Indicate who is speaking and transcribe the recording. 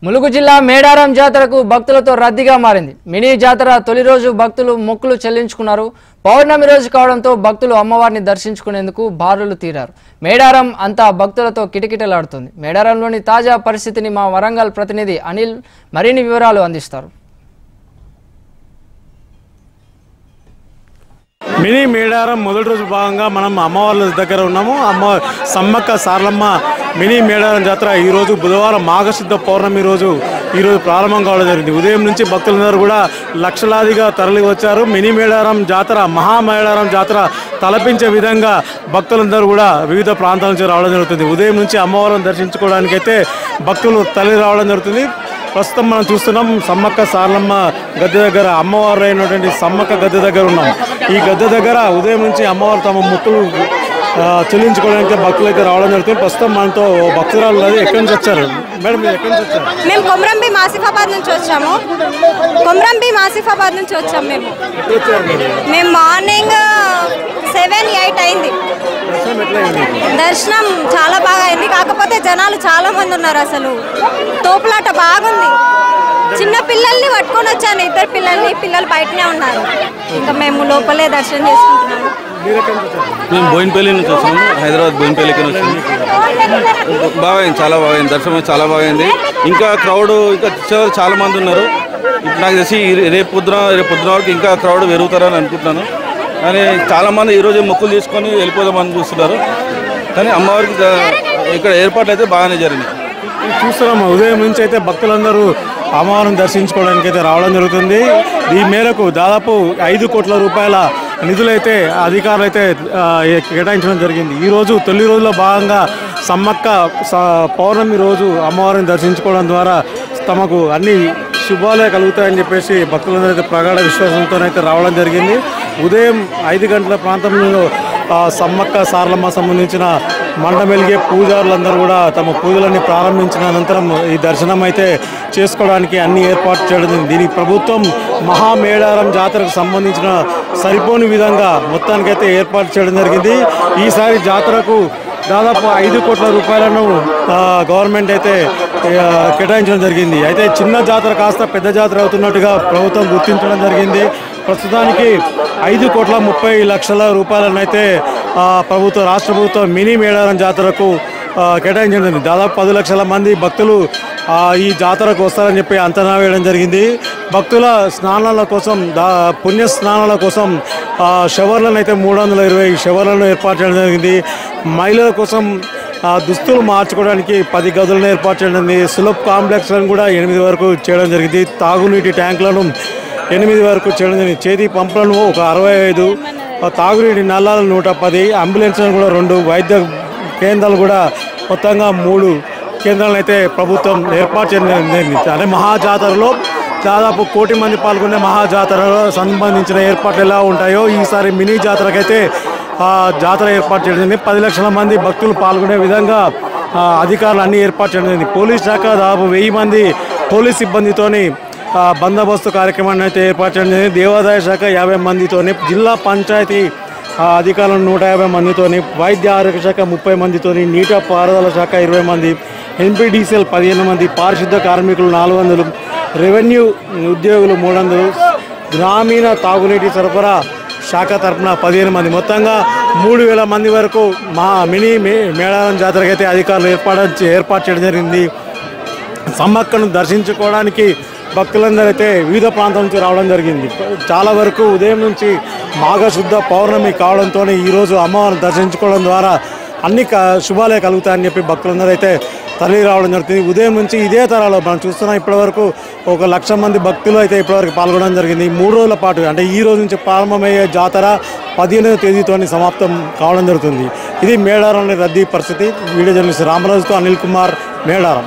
Speaker 1: ములుగు జిల్లా మేడారం జాతరకు భక్తులతో రద్దీగా మారింది. మినీ జాతర తొలి రోజు భక్తులు మొక్కులు చెల్లించుకున్నారు. పౌర్ణమి రోజు కావడంతో భక్తులు అమ్మవారిని దర్శించుకునేందుకు బారులు తీరారు. మేడారం అంతా భక్తులతో కిటకిటలాడుతుంది. మేడారంలోని తాజా పరిస్థితిని మా వరంగల్ ప్రతినిధి అనిల్ మరిన్ని వివరాలు అందిస్తారు.
Speaker 2: మినీ మేడారం మొదటి రోజు భాగంగా మనం అమ్మవార్ల దగ్గర ఉన్నాము. సమ్మక్క సారలమ్మ మినీ మేడారం జాతర ఈరోజు బుధవారం మాఘశుద్ధ పౌర్ణమి రోజు ఈరోజు ప్రారంభం కావడం జరిగింది. ఉదయం నుంచి భక్తులందరూ కూడా లక్షలాదిగా తరలి వచ్చారు. మినీ మేడారం జాతర మహామేడారం జాతర తలపించే విధంగా భక్తులందరూ కూడా వివిధ ప్రాంతాల నుంచి రావడం జరుగుతుంది. ఉదయం నుంచి అమ్మవారిని దర్శించుకోవడానికైతే భక్తులు తరలి రావడం జరుగుతుంది. ప్రస్తుతం మనం చూస్తున్నాం సమ్మక్క సారలమ్మ గద్దె దగ్గర, అమ్మవారు అయినటువంటి సమ్మక్క గద్దె దగ్గర ఉన్నాం. ఈ గద్దె దగ్గర ఉదయం నుంచి అమ్మవారు తమ మొక్కులు చెల్లించుకోవడానికి భక్తులు అయితే రావడం జరుగుతుంది. ప్రస్తుతం మనతో భక్తురాలు ఎక్కడి నుంచి వచ్చారు మేడం? మీరు ఎక్కడి నుంచి వచ్చారు?
Speaker 3: మేము కొమరంబి ఆసిఫాబాద్ నుంచి వచ్చాము. కొమరంబి ఆసిఫాబాద్ నుంచి వచ్చాము. మేము మార్నింగ్ 7-8 అయింది. దర్శనం చాలా బాగా అయింది. కాకపోతే జనాలు చాలా మంది ఉన్నారు. అసలు తోపులాట బాగుంది. చిన్న పిల్లల్ని పట్టుకొని వచ్చాను. 2 పిల్లలు బయటనే ఉన్నారు. ఇంకా మేము లోపలే దర్శనం చేసుకుంటున్నాము.
Speaker 4: మేము బోయినపల్లి నుంచి వచ్చాము. హైదరాబాద్ బోయినపల్లికి వచ్చాము. బాగా అయింది, చాలా బాగా అయింది. దర్శనం చాలా బాగా అయింది. ఇంకా క్రౌడ్ ఇంకా చాలా మంది ఉన్నారు. ఇప్పుడు నాకు తెలిసి రేపు పొద్దున వరకు ఇంకా క్రౌడ్ పెరుగుతారని అనుకుంటున్నాను. కానీ చాలామంది ఈరోజు మొక్కులు తీసుకొని వెళ్ళిపోదామని చూస్తున్నారు. కానీ అమ్మవారికి ఇక్కడ ఏర్పాట్లు అయితే బాగానే జరిగినాయి.
Speaker 2: చూస్తున్నాము ఉదయం నుంచి అయితే భక్తులందరూ అమ్మవారిని దర్శించుకోవడానికి అయితే రావడం జరుగుతుంది. ఈ మేరకు దాదాపు 5 కోట్ల రూపాయల నిధులైతే అధికారులు అయితే కేటాయించడం జరిగింది. ఈరోజు తొలి రోజులో భాగంగా సమ్మక్క పౌర్ణమి రోజు అమ్మవారిని దర్శించుకోవడం ద్వారా తమకు అన్ని శుభాలే కలుగుతాయని చెప్పేసి భక్తులందరూ అయితే ప్రగాఢ విశ్వాసంతోనైతే రావడం జరిగింది. ఉదయం 5 గంటల ప్రాంతంలో సమ్మక్క సారలమ్మ సంబంధించిన మండమెలిగే పూజారులందరూ కూడా తమ పూజలన్నీ ప్రారంభించిన అనంతరం ఈ దర్శనం అయితే చేసుకోవడానికి అన్ని ఏర్పాటు చేయడం జరిగింది. దీనికి ప్రభుత్వం మహామేడారం జాతరకు సంబంధించిన సరిపోని విధంగా మొత్తానికైతే ఏర్పాటు చేయడం జరిగింది. ఈసారి జాతరకు దాదాపు 5 కోట్ల రూపాయలను గవర్నమెంట్ అయితే కేటాయించడం జరిగింది. అయితే చిన్న జాతర కాస్త పెద్ద జాతర అవుతున్నట్టుగా ప్రభుత్వం గుర్తించడం జరిగింది. ప్రస్తుతానికి 5,30,00,000 రూపాయలను అయితే రాష్ట్ర ప్రభుత్వం మినీ మేడారం జాతరకు కేటాయించడం జరిగింది. దాదాపు 10 లక్షల మంది భక్తులు ఈ జాతరకు వస్తారని చెప్పి అంచనా వేయడం జరిగింది. భక్తుల స్నానాల కోసం పుణ్య స్నానాల కోసం షవర్లను అయితే 320 షవర్లను ఏర్పాటు చేయడం జరిగింది. మహిళల కోసం దుస్తులు మార్చుకోవడానికి 10 గదులను ఏర్పాటు చేయడం జరిగింది. సులభ్ కాంప్లెక్స్లను కూడా 8 వరకు చేయడం జరిగింది. తాగునీటి ట్యాంకులను 8 వరకు చేయడం జరిగింది. చేతి పంపులను ఒక 65, తాగునీటి నల్లాలను 110, అంబులెన్స్లను కూడా 2, వైద్య కేంద్రాలు కూడా మొత్తంగా 3 కేంద్రాలను అయితే ప్రభుత్వం ఏర్పాటు చేయడం జరిగింది. అదే మహాజాతరలో దాదాపు 1 కోటి మంది పాల్గొనే మహాజాతరలో సంబంధించిన ఏర్పాట్లు ఎలా ఉంటాయో ఈసారి మినీ జాతరకైతే జాతర ఏర్పాటు చేయడం జరిగింది. 10 లక్షల మంది భక్తులు పాల్గొనే విధంగా అధికారులు అన్ని ఏర్పాటు చేయడం జరిగింది. పోలీస్ శాఖ దాదాపు 1000 మంది పోలీస్ సిబ్బందితోని బందోబస్తు కార్యక్రమాన్ని అయితే ఏర్పాటు చేయడం జరిగింది. దేవాదాయ శాఖ 50 మందితోని, జిల్లా పంచాయతీ అధికారులు 150 మందితోని, వైద్య ఆరోగ్య శాఖ 30 మందితోని, నీటి పారుదల శాఖ 20 మంది, ఎన్పిడిసిఎల్ 15 మంది, పారిశుద్ధ కార్మికులు 400, రెవెన్యూ ఉద్యోగులు 300, గ్రామీణ తాగునీటి సరఫరా శాఖ తరఫున 15 మంది, మొత్తంగా 3000 మంది వరకు మినీ మేడారం జాతరకి అయితే అధికారులు ఏర్పాటు చేయడం జరిగింది. సమ్మక్కను దర్శించుకోవడానికి భక్తులందరూ అయితే వివిధ ప్రాంతాల నుంచి రావడం జరిగింది. చాలా వరకు ఉదయం నుంచి మాఘశుద్ధ పౌర్ణమి కావడంతో ఈరోజు అమ్మవారిని దర్శించుకోవడం ద్వారా అన్ని శుభాలే కలుగుతాయని చెప్పి భక్తులందరూ అయితే తరలి రావడం జరుగుతుంది. ఉదయం నుంచి ఇదే తరాలో మనం చూస్తున్నాం ఇప్పటివరకు 1 లక్ష మంది భక్తులు అయితే ఇప్పటివరకు పాల్గొనడం జరిగింది. 3 రోజుల పాటు అంటే ఈ రోజు నుంచి ప్రారంభమయ్యే జాతర 15వ తేదీతో సమాప్తం కావడం జరుగుతుంది. ఇది మేడారంలోని రద్దీ పరిస్థితి. వీడియో జర్నలిస్ట్ రామరాజుతో అనిల్ కుమార్, మేడారం.